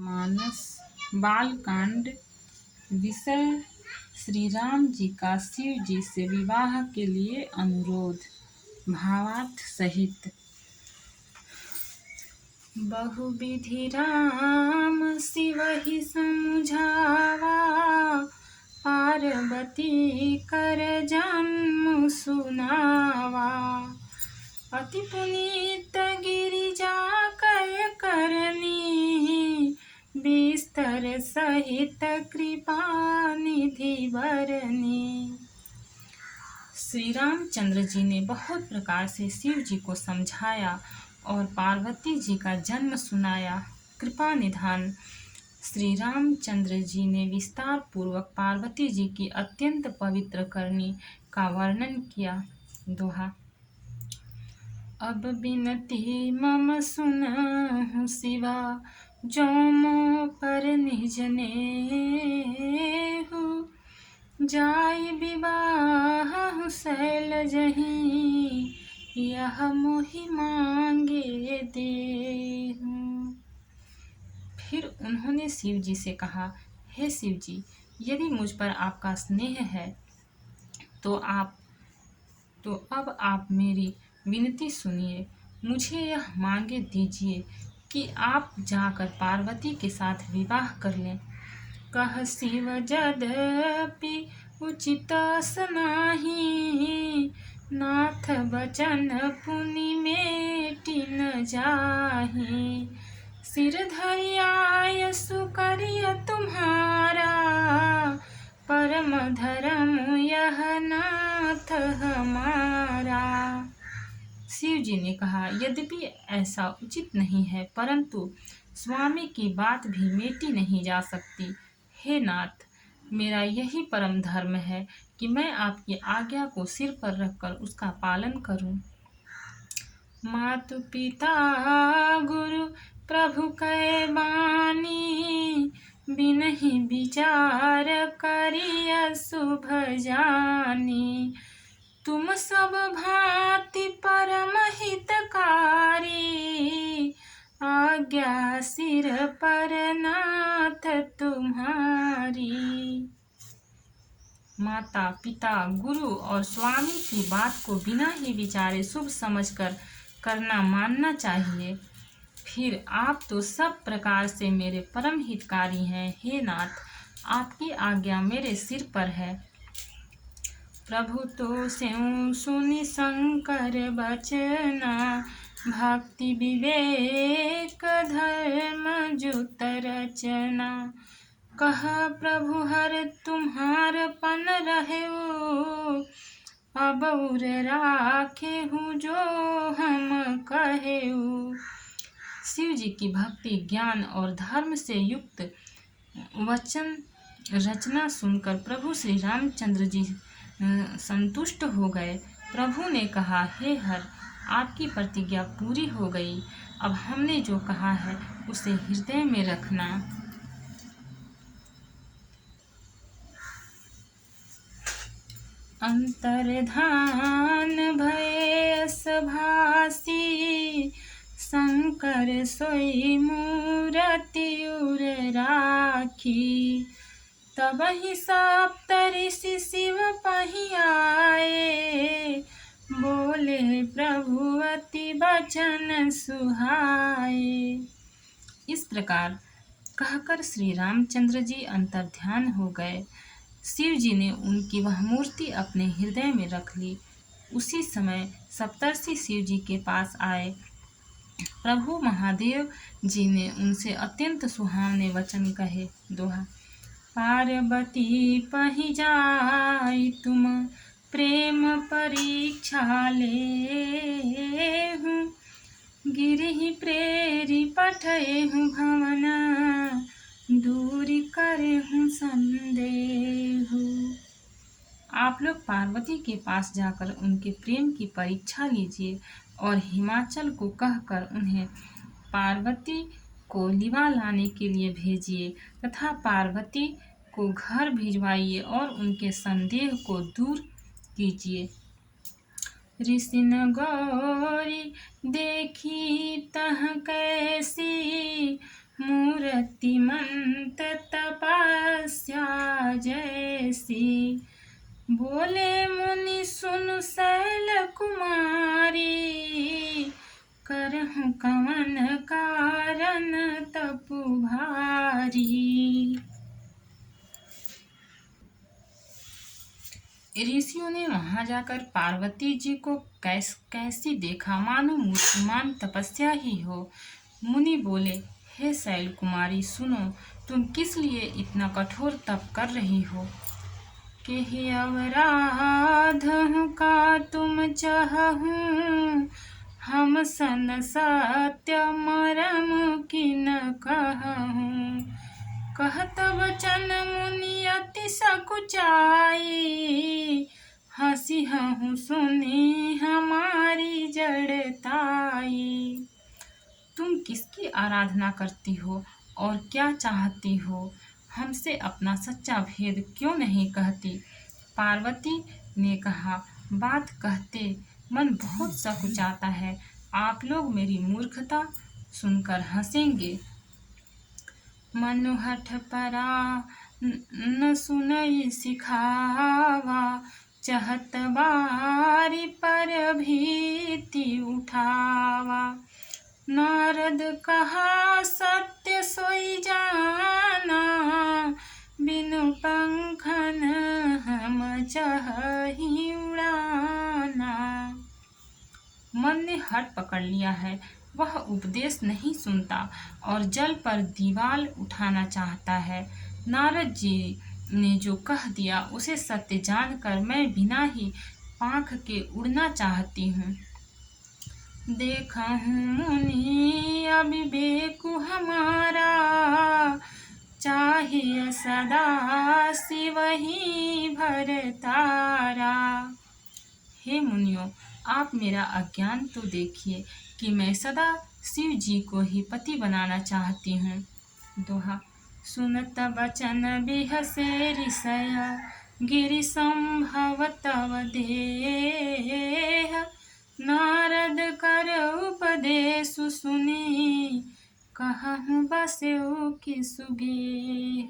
मानस बालकांड। विषय श्री राम जी का शिव जी से विवाह के लिए अनुरोध। भावार्थ सहित। बहुविधि राम शिव ही समझावा, पार्वती कर जन्म सुनावा। अति पुनीत गिरिजा कय करनी, बिस्तर सहित कृपा निधि बरनी। श्री रामचंद्र जी ने बहुत प्रकार से शिव जी को समझाया और पार्वती जी का जन्म सुनाया। कृपा निधान। श्री रामचंद्र जी ने विस्तार पूर्वक पार्वती जी की अत्यंत पवित्र करनी का वर्णन किया। दोहा। अब बिनती मम सुनहु शिवा, जो मो पर निज नेहु। जाय विवाह शैल जहीं, यह मोहि मांगे देहु। फिर उन्होंने शिव जी से कहा, हे शिव जी, यदि मुझ पर आपका स्नेह है तो अब आप मेरी विनती सुनिए। मुझे यह मांगे दीजिए कि आप जाकर पार्वती के साथ विवाह कर लें। कह शिव यद्यपि उचित नाही, नाथ बचन पुनि मेटि न जाहि। सिर धरि आयसु करिय तुम्हारा, परम धर्म यह नाथ हमारा। शिव जी ने कहा, यद्यपि ऐसा उचित नहीं है, परंतु स्वामी की बात भी मेटी नहीं जा सकती। हे नाथ, मेरा यही परम धर्म है कि मैं आपकी आज्ञा को सिर पर रखकर उसका पालन करूं। मातु पिता गुरु प्रभु कै बानी, बिनहि विचार करिय शुभ जानी। तुम सब भांति परम हितकारी, आज्ञा सिर पर नाथ तुम्हारी। माता पिता गुरु और स्वामी की बात को बिना ही विचारे शुभ समझकर करना मानना चाहिए। फिर आप तो सब प्रकार से मेरे परम हितकारी हैं। हे नाथ, आपकी आज्ञा मेरे सिर पर है। प्रभु तो स्यों सुनि शंकर बचना, भक्ति विवेक धर्म जुत रचना। कह प्रभु हर तुम्हार पन रहेऊ, अब उर राखे हूँ जो हम कहेऊ। शिव जी की भक्ति ज्ञान और धर्म से युक्त वचन रचना सुनकर प्रभु श्री रामचंद्र जी संतुष्ट हो गए। प्रभु ने कहा, हे हर, आपकी प्रतिज्ञा पूरी हो गई। अब हमने जो कहा है उसे हृदय में रखना। अंतर्धान भय सभासी, शंकर सोई मूरति उर राखी। तब ही सप्तऋषि शिव पहि आए, बोले प्रभु अति बचन सुहाए। इस प्रकार कहकर श्री रामचंद्र जी अंतर्ध्यान हो गए। शिव जी ने उनकी वह मूर्ति अपने हृदय में रख ली। उसी समय सप्तर्षि शिव जी के पास आए। प्रभु महादेव जी ने उनसे अत्यंत सुहावने वचन कहे। दोहा। पार्वती पहि जाई तुम प्रेम परीक्षा लेहु, गिरहि प्रेरि पठेहु भवना, दूरी करेहु संदेहु। आप लोग पार्वती के पास जाकर उनके प्रेम की परीक्षा लीजिए और हिमाचल को कहकर उन्हें पार्वती को लिवा लाने के लिए भेजिए तथा पार्वती को घर भिजवाइए और उनके संदेह को दूर कीजिए। ऋषिन गौरी देखी तह कैसी, मूर्तिमंत तपस्या जैसी। बोले मुनि सुन शैल कुमारी, करहु कवन कारण तपु भारी। ऋषियों ने वहां जाकर पार्वती जी को कैसी देखा, मानो मूर्तिमान तपस्या ही हो। मुनि बोले, हे शैल कुमारी सुनो, तुम किस लिए इतना कठोर तप कर रही हो। केहि अवराध का तुम चाहूं, हम सन सत्य मरम किन कहूं। कहत बचन मुनि अति सकुचाई, हंसी हूँ सुनी हमारी जड़ताई। तुम किसकी आराधना करती हो और क्या चाहती हो, हमसे अपना सच्चा भेद क्यों नहीं कहती। पार्वती ने कहा, बात कहते मन बहुत सकुचाता है, आप लोग मेरी मूर्खता सुनकर हंसेंगे। मनुहठ परा न सुनई सिखावा, चहत बारी पर भीति उठावा। नारद कहा सत्य सोई जाना, बिनु पंखन हम चाहि उड़ाना। मन ने हट पकड़ लिया है, वह उपदेश नहीं सुनता और जल पर दीवाल उठाना चाहता है। नारद जी ने जो कह दिया उसे सत्य जानकर मैं बिना ही पांख के उड़ना चाहती हूँ। देखा हूँ मुनि अविवेकु हमारा, चाहिए सदा शिव ही भरतारा। हे मुनियों, आप मेरा अज्ञान तो देखिए कि मैं सदा शिव जी को ही पति बनाना चाहती हूँ। दोहा। सुनत बचन बिहसे ऋषया, गिरि संभव तव देह। नारद कर उपदेश सुनी, कहूँ बस्यो कि सुगेह।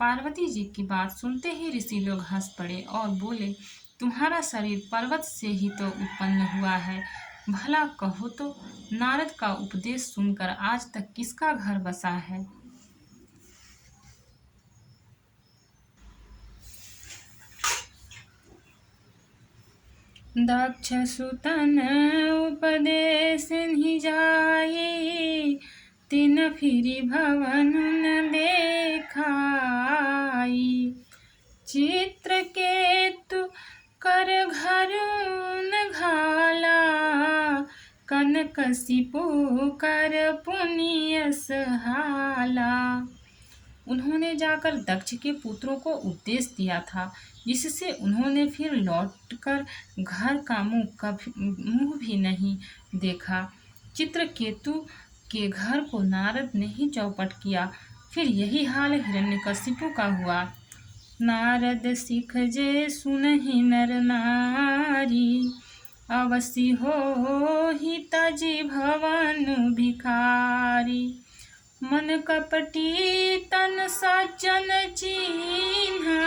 पार्वती जी की बात सुनते ही ऋषि लोग हंस पड़े और बोले, तुम्हारा शरीर पर्वत से ही तो उत्पन्न हुआ है, भला कहो तो नारद का उपदेश सुनकर आज तक किसका घर बसा है। दक्ष सुतन उपदेश ही जाई, तिन फिरी भवन न देखाई। चित्रकेतु कर घरुन घाला, कनकशिपु कर पुण्य सहाला। उन्होंने जाकर दक्ष के पुत्रों को उपदेश दिया था, जिससे उन्होंने फिर लौटकर घर का मुंह भी नहीं देखा। चित्रकेतु के घर को नारद ने ही चौपट किया, फिर यही हाल हिरण्यकशिपु का हुआ। नारद सिख जे सुनहि नर नारी, अवसि हो ही तजी भवन भिखारी। मन कपटी तन सज्जन चिन्हा,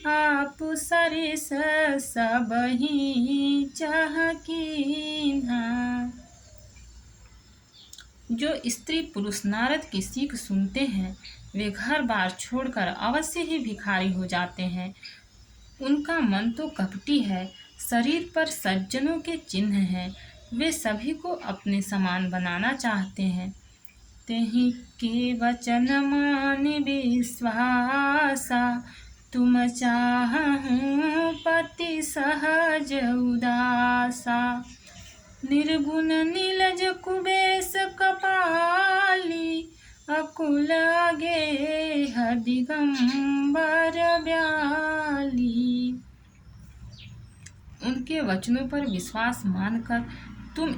आप सरिस सबहि चहकिन्हा। जो स्त्री पुरुष नारद की सीख सुनते हैं वे घर बार छोड़कर अवश्य ही भिखारी हो जाते हैं। उनका मन तो कपटी है, शरीर पर सज्जनों के चिन्ह हैं, वे सभी को अपने समान बनाना चाहते हैं। तेहि के वचन मान विश्वासा, तुम चाहूं पति सहज उदासा। निर्गुण नीलज कुबेश कपाली, अकुल गेह दिगंबर ब्याली। उनके वचनों पर विश्वास मानकर तुम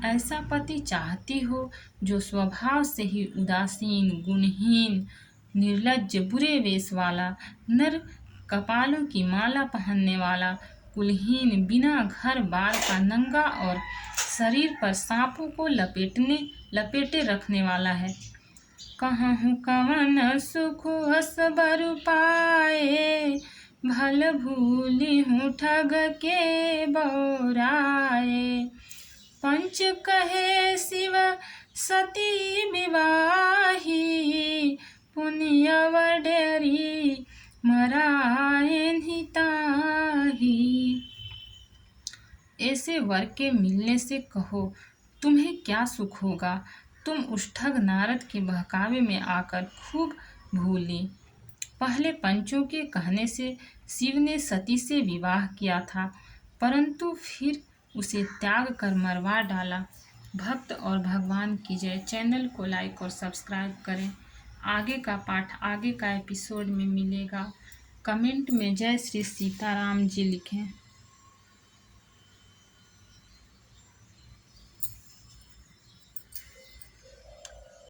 ऐसा पति चाहती हो जो स्वभाव से ही उदासीन, गुणहीन, निर्लज्ज, बुरे वेश वाला, नर कपालों की माला पहनने वाला, कुलहीन, बिना घर बार का, नंगा और शरीर पर सांपों को लपेटे रखने वाला है। कहूँ कवन सुख असबर पाए, भल भूली हूँ ठग के बौराए। पंच कहे शिव सती विवाही, पुण्य वडेरी मराए निताही। ऐसे वर के मिलने से कहो तुम्हें क्या सुख होगा। तुम उस ठग नारद के बहकावे में आकर खूब भूली। पहले पंचों के कहने से शिव ने सती से विवाह किया था, परंतु फिर उसे त्याग कर मरवा डाला। भक्त और भगवान की जय। चैनल को लाइक और सब्सक्राइब करें। आगे का पाठ आगे का एपिसोड में मिलेगा। कमेंट में जय श्री सीताराम जी लिखें।